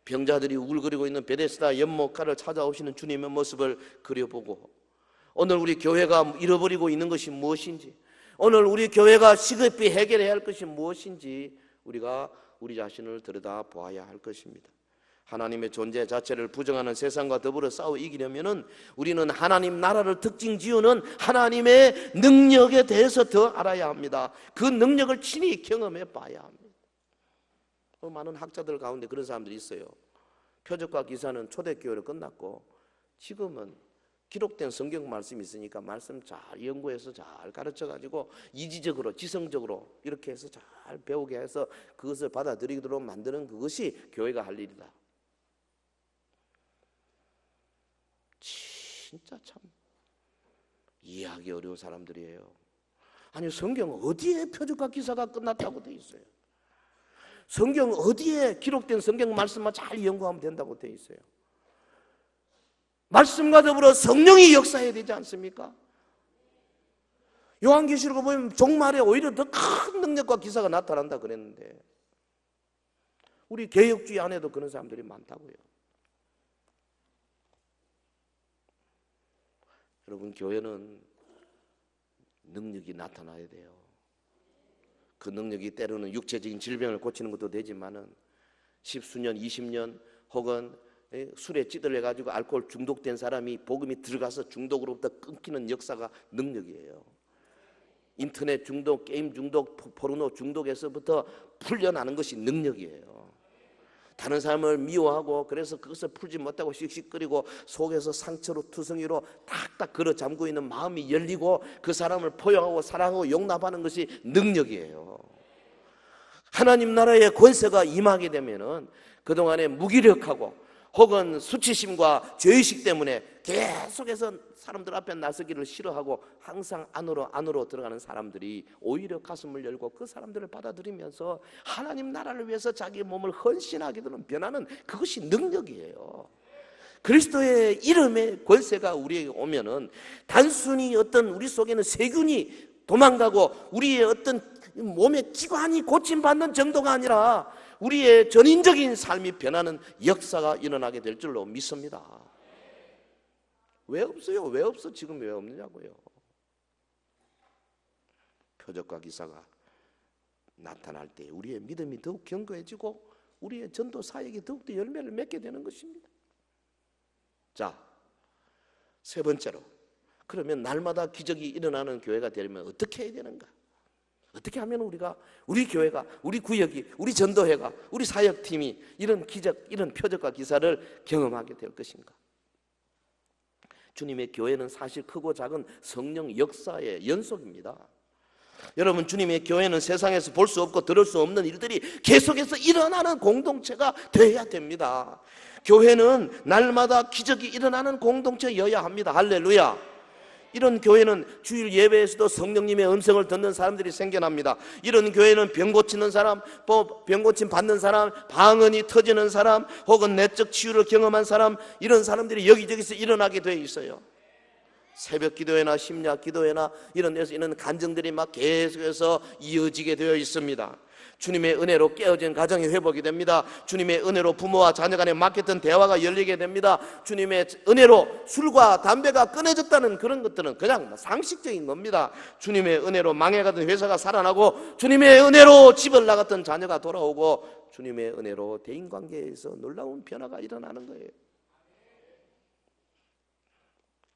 병자들이 우글거리고 있는 베데스다 연못가를 찾아오시는 주님의 모습을 그려보고, 오늘 우리 교회가 잃어버리고 있는 것이 무엇인지, 오늘 우리 교회가 시급히 해결해야 할 것이 무엇인지 우리가 우리 자신을 들여다보아야 할 것입니다. 하나님의 존재 자체를 부정하는 세상과 더불어 싸워 이기려면 우리는 하나님 나라를 특징 지우는 하나님의 능력에 대해서 더 알아야 합니다. 그 능력을 친히 경험해 봐야 합니다. 많은 학자들 가운데 그런 사람들이 있어요. 표적과 기사는 초대교회로 끝났고 지금은 기록된 성경 말씀이 있으니까 말씀 잘 연구해서 잘 가르쳐가지고 이지적으로 지성적으로 이렇게 해서 잘 배우게 해서 그것을 받아들이도록 만드는 그것이 교회가 할 일이다. 진짜 참 이해하기 어려운 사람들이에요. 아니, 성경 어디에 표적과 기사가 끝났다고 돼 있어요? 성경 어디에 기록된 성경 말씀만 잘 연구하면 된다고 돼 있어요? 말씀과 더불어 성령이 역사해야 되지 않습니까? 요한계시록을 보면 종말에 오히려 더 큰 능력과 기사가 나타난다 그랬는데 우리 개혁주의 안에도 그런 사람들이 많다고요. 여러분, 교회는 능력이 나타나야 돼요. 그 능력이 때로는 육체적인 질병을 고치는 것도 되지만은 10수년, 20년 혹은 술에 찌들려가지고 알코올 중독된 사람이 복음이 들어가서 중독으로부터 끊기는 역사가 능력이에요. 인터넷 중독, 게임 중독, 포르노 중독에서부터 풀려나는 것이 능력이에요. 다른 사람을 미워하고 그래서 그것을 풀지 못하고 씩씩거리고 속에서 상처로 투성이로 탁탁 걸어 잠고 있는 마음이 열리고 그 사람을 포용하고 사랑하고 용납하는 것이 능력이에요. 하나님 나라의 권세가 임하게 되면은 그동안에 무기력하고 혹은 수치심과 죄의식 때문에 계속해서 사람들 앞에 나서기를 싫어하고 항상 안으로 들어가는 사람들이 오히려 가슴을 열고 그 사람들을 받아들이면서 하나님 나라를 위해서 자기 몸을 헌신하게 되는 변화는 그것이 능력이에요. 그리스도의 이름의 권세가 우리에게 오면은 단순히 어떤 우리 속에는 세균이 도망가고 우리의 어떤 몸의 기관이 고침받는 정도가 아니라 우리의 전인적인 삶이 변하는 역사가 일어나게 될 줄로 믿습니다. 왜 없어요? 왜 없어? 지금 왜 없느냐고요. 표적과 기사가 나타날 때 우리의 믿음이 더욱 견고해지고 우리의 전도 사역이 더욱더 열매를 맺게 되는 것입니다. 자, 세 번째로, 그러면 날마다 기적이 일어나는 교회가 되려면 어떻게 해야 되는가? 어떻게 하면 우리 교회가, 우리 구역이, 우리 전도회가, 우리 사역팀이 이런 기적, 이런 표적과 기사를 경험하게 될 것인가? 주님의 교회는 사실 크고 작은 성령 역사의 연속입니다. 여러분, 주님의 교회는 세상에서 볼 수 없고 들을 수 없는 일들이 계속해서 일어나는 공동체가 되어야 됩니다. 교회는 날마다 기적이 일어나는 공동체여야 합니다. 할렐루야. 이런 교회는 주일 예배에서도 성령님의 음성을 듣는 사람들이 생겨납니다. 이런 교회는 병 고치는 사람, 병 고침 받는 사람, 방언이 터지는 사람, 혹은 내적 치유를 경험한 사람, 이런 사람들이 여기저기서 일어나게 되어 있어요. 새벽 기도회나 심야 기도회나 이런 데서 이런 간증들이 막 계속해서 이어지게 되어 있습니다. 주님의 은혜로 깨어진 가정이 회복이 됩니다. 주님의 은혜로 부모와 자녀 간에 막혔던 대화가 열리게 됩니다. 주님의 은혜로 술과 담배가 끊어졌다는 그런 것들은 그냥 상식적인 겁니다. 주님의 은혜로 망해가던 회사가 살아나고, 주님의 은혜로 집을 나갔던 자녀가 돌아오고, 주님의 은혜로 대인관계에서 놀라운 변화가 일어나는 거예요.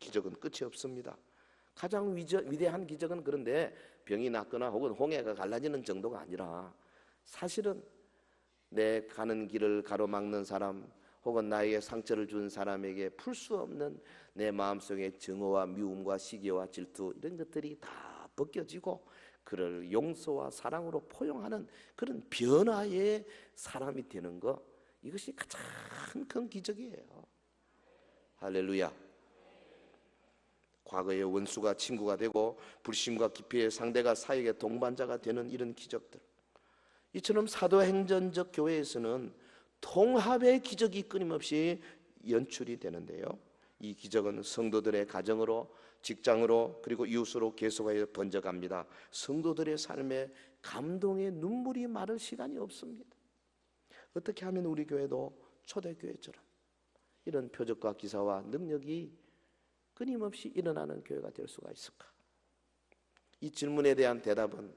기적은 끝이 없습니다. 가장 위대한 기적은 그런데 병이 낫거나 혹은 홍해가 갈라지는 정도가 아니라, 사실은 내 가는 길을 가로막는 사람 혹은 나에게 상처를 준 사람에게 풀 수 없는 내 마음속의 증오와 미움과 시기와 질투, 이런 것들이 다 벗겨지고 그를 용서와 사랑으로 포용하는 그런 변화의 사람이 되는 것, 이것이 가장 큰 기적이에요. 할렐루야. 과거의 원수가 친구가 되고 불신과 기피의 상대가 사역의 동반자가 되는 이런 기적들, 이처럼 사도행전적 교회에서는 통합의 기적이 끊임없이 연출이 되는데요, 이 기적은 성도들의 가정으로, 직장으로, 그리고 이웃으로 계속하여 번져갑니다. 성도들의 삶에 감동의 눈물이 마를 시간이 없습니다. 어떻게 하면 우리 교회도 초대교회처럼 이런 표적과 기사와 능력이 끊임없이 일어나는 교회가 될 수가 있을까? 이 질문에 대한 대답은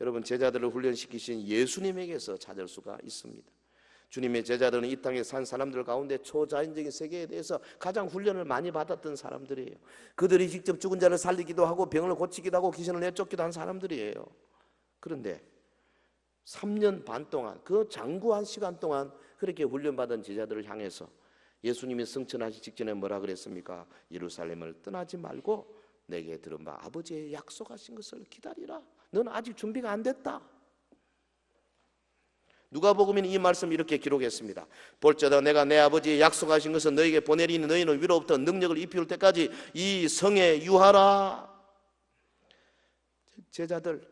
여러분, 제자들을 훈련시키신 예수님에게서 찾을 수가 있습니다. 주님의 제자들은 이 땅에 산 사람들 가운데 초자연적인 세계에 대해서 가장 훈련을 많이 받았던 사람들이에요. 그들이 직접 죽은 자를 살리기도 하고 병을 고치기도 하고 귀신을 내쫓기도 한 사람들이에요. 그런데 3년 반 동안, 그 장구한 시간 동안 그렇게 훈련받은 제자들을 향해서 예수님이 승천하기 직전에 뭐라 그랬습니까? 예루살렘을 떠나지 말고 내게 들은 바 아버지의 약속하신 것을 기다리라. 너는 아직 준비가 안 됐다. 누가복음에는 이 말씀 이렇게 기록했습니다. 볼지어다 내가 내 아버지의 약속하신 것을 너에게 보내리니 너희는 위로부터 능력을 입힐 때까지 이 성에 유하라. 제자들,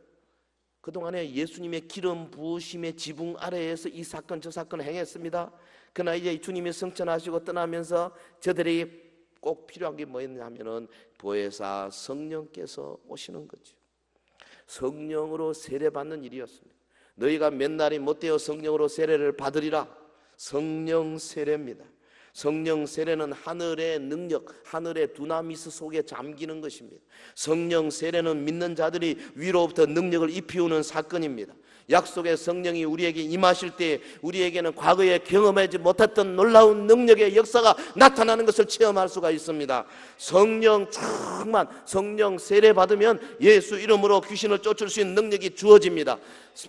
그동안에 예수님의 기름 부으심의 지붕 아래에서 이 사건 저 사건을 행했습니다. 그러나 이제 주님이 승천하시고 떠나면서 저들에게 꼭 필요한 게 뭐였냐면은 보혜사 성령께서 오시는 거죠. 성령으로 세례받는 일이었습니다. 너희가 몇 날이 못 되어 성령으로 세례를 받으리라. 성령 세례입니다. 성령 세례는 하늘의 능력, 하늘의 두나미스 속에 잠기는 것입니다. 성령 세례는 믿는 자들이 위로부터 능력을 입히우는 사건입니다. 약속의 성령이 우리에게 임하실 때 우리에게는 과거에 경험하지 못했던 놀라운 능력의 역사가 나타나는 것을 체험할 수가 있습니다. 성령 충만, 성령 세례 받으면 예수 이름으로 귀신을 쫓을 수 있는 능력이 주어집니다.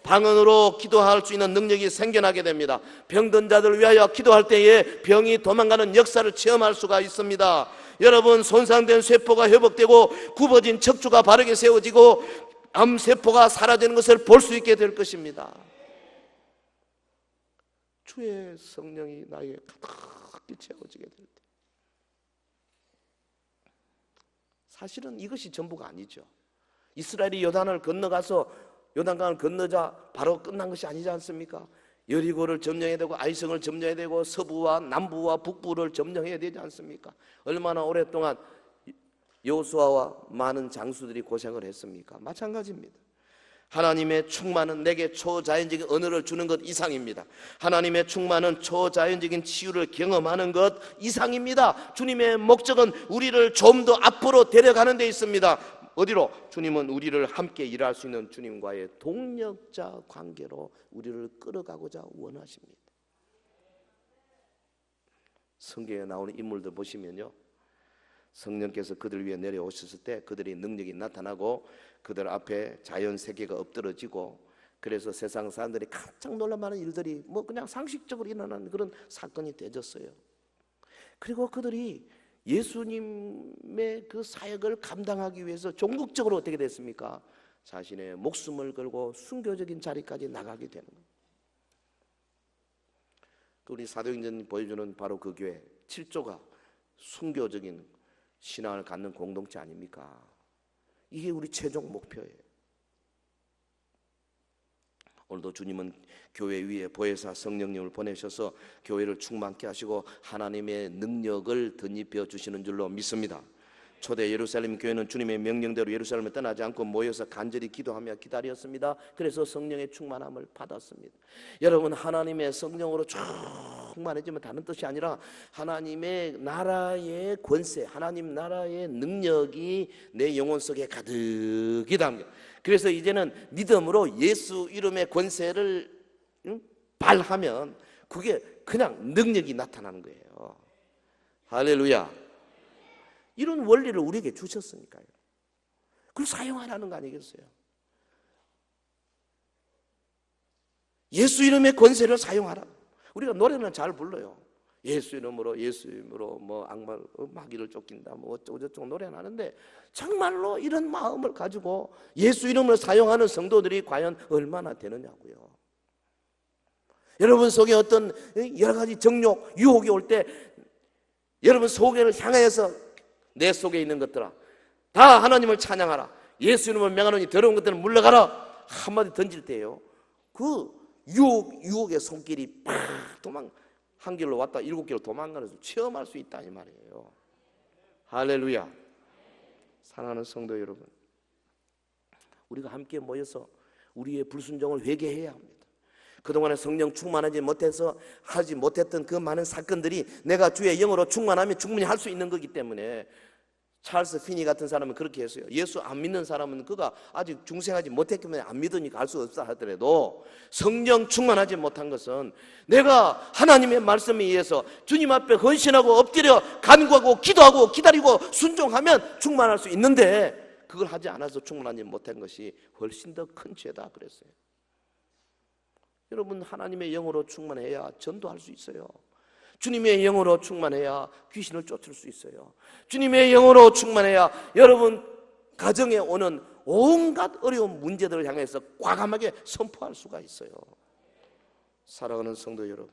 방언으로 기도할 수 있는 능력이 생겨나게 됩니다. 병든 자들을 위하여 기도할 때에 병이 도망가는 역사를 체험할 수가 있습니다. 여러분, 손상된 쇠포가 회복되고 굽어진 척추가 바르게 세워지고 암세포가 사라지는 것을 볼 수 있게 될 것입니다. 주의 성령이 나에게 가득히 채워지게 될 때, 사실은 이것이 전부가 아니죠. 이스라엘이 요단을 건너가서 요단강을 건너자 바로 끝난 것이 아니지 않습니까? 여리고를 점령해야 되고 아이성을 점령해야 되고 서부와 남부와 북부를 점령해야 되지 않습니까? 얼마나 오랫동안 여호수아와 많은 장수들이 고생을 했습니까? 마찬가지입니다. 하나님의 충만은 내게 초자연적인 언어를 주는 것 이상입니다. 하나님의 충만은 초자연적인 치유를 경험하는 것 이상입니다. 주님의 목적은 우리를 좀 더 앞으로 데려가는 데 있습니다. 어디로? 주님은 우리를 함께 일할 수 있는 주님과의 동력자 관계로 우리를 끌어가고자 원하십니다. 성경에 나오는 인물들 보시면요, 성령께서 그들 위해 내려오셨을 때 그들의 능력이 나타나고 그들 앞에 자연 세계가 엎드러지고, 그래서 세상 사람들이 깜짝 놀랄만한 일들이 그냥 상식적으로 일어나는 그런 사건이 되졌어요. 그리고 그들이 예수님의 그 사역을 감당하기 위해서 종국적으로 어떻게 됐습니까? 자신의 목숨을 걸고 순교적인 자리까지 나가게 되는 거예요. 우리 사도행전이 보여주는 바로 그 교회 7조가 순교적인 신앙을 갖는 공동체 아닙니까? 이게 우리 최종 목표예요. 오늘도 주님은 교회 위에 보혜사 성령님을 보내셔서 교회를 충만케 하시고 하나님의 능력을 덧입혀 주시는 줄로 믿습니다. 초대 예루살렘 교회는 주님의 명령대로 예루살렘을 떠나지 않고 모여서 간절히 기도하며 기다렸습니다. 그래서 성령의 충만함을 받았습니다. 여러분, 하나님의 성령으로 충만해지면 다른 뜻이 아니라 하나님의 나라의 권세, 하나님 나라의 능력이 내 영혼 속에 가득히 담겨. 그래서 이제는 믿음으로 예수 이름의 권세를 발하면 그게 그냥 능력이 나타나는 거예요. 할렐루야. 이런 원리를 우리에게 주셨으니까요. 그걸 사용하라는 거 아니겠어요? 예수 이름의 권세를 사용하라. 우리가 노래는 잘 불러요. 예수 이름으로 악마 마귀를 쫓긴다 어쩌고 저쩌고 노래는 하는데, 정말로 이런 마음을 가지고 예수 이름을 사용하는 성도들이 과연 얼마나 되느냐고요. 여러분 속에 어떤 여러 가지 정욕, 유혹이 올 때 여러분 속에를 향해서 내 속에 있는 것들아 다 하나님을 찬양하라, 예수 이름을 명하노니 더러운 것들은 물러가라 한마디 던질 때요, 그 유혹의 손길이 팍 한 길로 왔다 7길로 도망가는 것을 체험할 수 있다 이 말이에요. 할렐루야. 사랑하는 성도 여러분, 우리가 함께 모여서 우리의 불순종을 회개해야 합니다. 그동안에 성령 충만하지 못해서 하지 못했던 그 많은 사건들이 내가 주의 영으로 충만하면 충분히 할 수 있는 거기 때문에, 찰스 피니 같은 사람은 그렇게 했어요. 예수 안 믿는 사람은 그가 아직 중생하지 못했기 때문에 안 믿으니까 알 수 없다 하더라도, 성령 충만하지 못한 것은 내가 하나님의 말씀에 의해서 주님 앞에 헌신하고 엎드려 간구하고 기도하고 기다리고 순종하면 충만할 수 있는데, 그걸 하지 않아서 충만하지 못한 것이 훨씬 더 큰 죄다 그랬어요. 여러분, 하나님의 영으로 충만해야 전도할 수 있어요. 주님의 영으로 충만해야 귀신을 쫓을 수 있어요. 주님의 영으로 충만해야 여러분 가정에 오는 온갖 어려운 문제들을 향해서 과감하게 선포할 수가 있어요. 사랑하는 성도 여러분,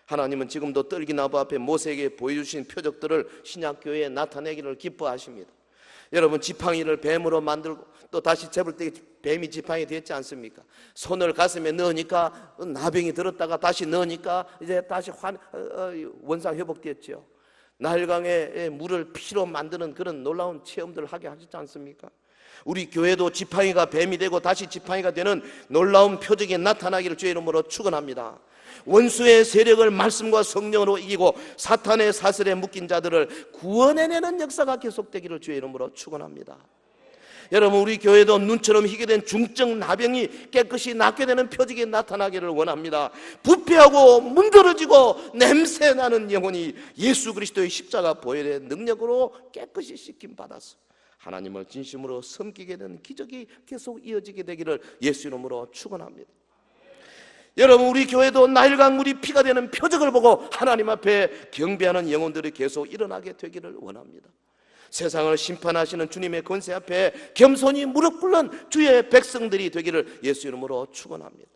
하나님은 지금도 떨기나무 앞에 모세에게 보여주신 표적들을 신약교회에 나타내기를 기뻐하십니다. 여러분, 지팡이를 뱀으로 만들고 또 다시 재볼 때 뱀이 지팡이 됐지 않습니까? 손을 가슴에 넣으니까 나병이 들었다가 다시 넣으니까 이제 다시 원상 회복됐죠. 나일강의 물을 피로 만드는 그런 놀라운 체험들을 하게 하셨지 않습니까? 우리 교회도 지팡이가 뱀이 되고 다시 지팡이가 되는 놀라운 표적이 나타나기를 주의 이름으로 축원합니다. 원수의 세력을 말씀과 성령으로 이기고 사탄의 사슬에 묶인 자들을 구원해내는 역사가 계속되기를 주의 이름으로 축원합니다. 여러분, 우리 교회도 눈처럼 희게 된 중증 나병이 깨끗이 낫게 되는 표적이 나타나기를 원합니다. 부패하고 문드러지고 냄새나는 영혼이 예수 그리스도의 십자가 보혈의 능력으로 깨끗이 씻김 받아서 하나님을 진심으로 섬기게 되는 기적이 계속 이어지게 되기를 예수 이름으로 축원합니다. 여러분, 우리 교회도 나일강 물이 피가 되는 표적을 보고 하나님 앞에 경배하는 영혼들이 계속 일어나게 되기를 원합니다. 세상을 심판하시는 주님의 권세 앞에 겸손히 무릎 꿇는 주의 백성들이 되기를 예수 이름으로 축원합니다.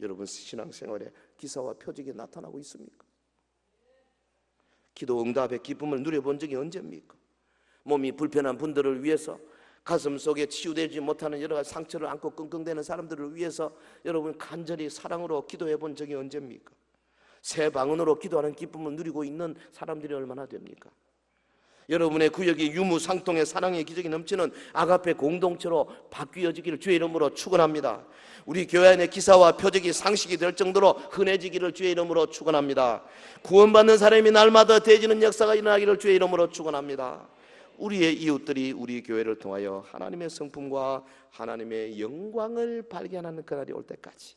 여러분, 신앙생활에 기사와 표적이 나타나고 있습니까? 기도 응답의 기쁨을 누려본 적이 언제입니까? 몸이 불편한 분들을 위해서, 가슴 속에 치유되지 못하는 여러 가지 상처를 안고 끙끙대는 사람들을 위해서 여러분 간절히 사랑으로 기도해 본 적이 언제입니까? 새 방언으로 기도하는 기쁨을 누리고 있는 사람들이 얼마나 됩니까? 여러분의 구역이 유무상통의 사랑의 기적이 넘치는 아가페 공동체로 바뀌어지기를 주의 이름으로 축원합니다. 우리 교회 안에 기사와 표적이 상식이 될 정도로 흔해지기를 주의 이름으로 축원합니다. 구원받는 사람이 날마다 되어지는 역사가 일어나기를 주의 이름으로 축원합니다. 우리의 이웃들이 우리 교회를 통하여 하나님의 성품과 하나님의 영광을 발견하는 그날이 올 때까지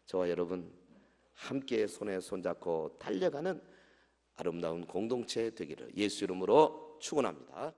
저와 여러분 함께 손에 손잡고 달려가는 아름다운 공동체 되기를 예수 이름으로 축원합니다.